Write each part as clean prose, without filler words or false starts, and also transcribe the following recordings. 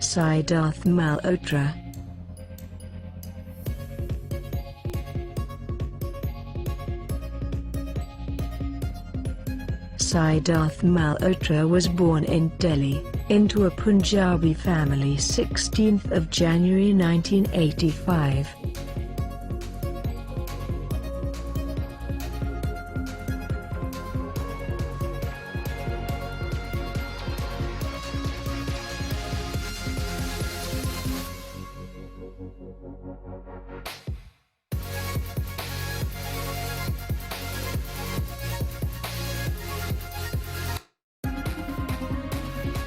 Sidharth Malhotra. Sidharth Malhotra was born in Delhi, into a Punjabi family 16th of January 1985.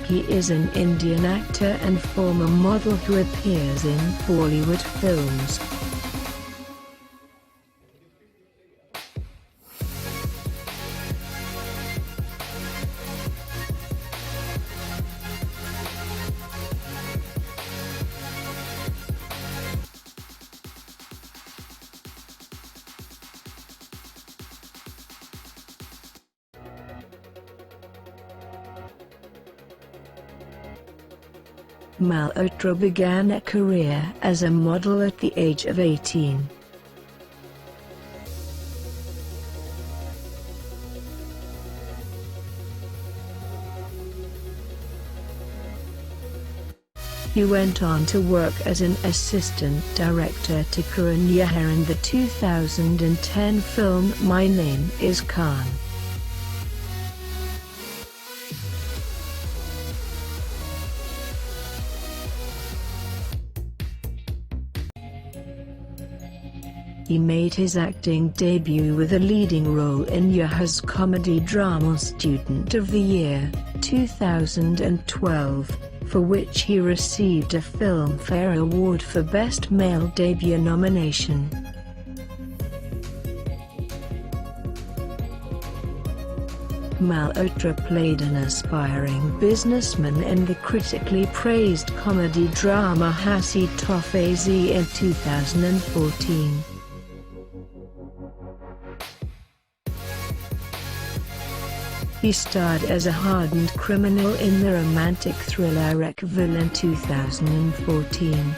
He is an Indian actor and former model who appears in Bollywood films. Malhotra began a career as a model at the age of 18. He went on to work as an assistant director to Karan Johar in the 2010 film My Name is Khan. He made his acting debut with a leading role in Johar's comedy drama Student of the Year, 2012, for which he received a Filmfare Award for Best Male Debut nomination. Malhotra played an aspiring businessman in the critically praised comedy drama Hasi Tofezi in 2014. He starred as a hardened criminal in the romantic thriller Ekville in 2014.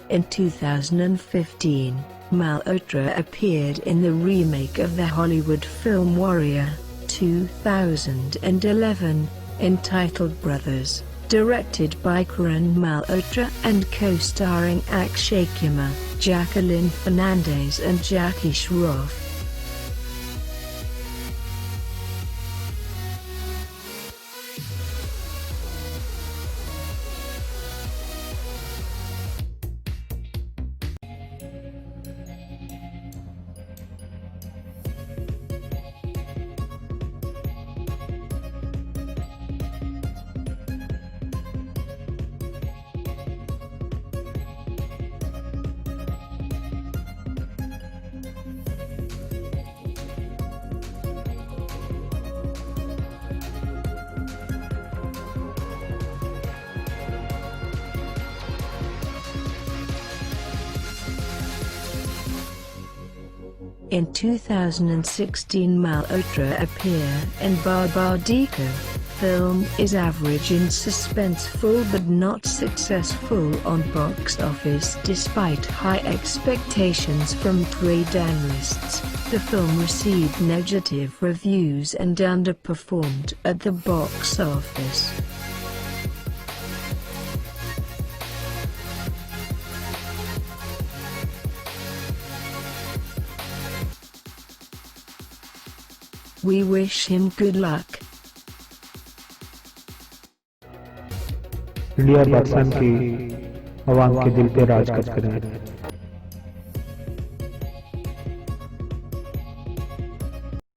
In 2015, Malhotra appeared in the remake of the Hollywood film Warrior, 2011, entitled Brothers, directed by Karan Malhotra and co-starring Akshay Kumar, Jacqueline Fernandez and Jackie Shroff. In 2016, Malhotra appeared in Biography. Film is average in suspenseful but not successful on box office despite high expectations from trade analysts. The film received negative reviews and underperformed at the box office. We wish him good luck. India Pakistan की आवाम के दिल पे राज करें।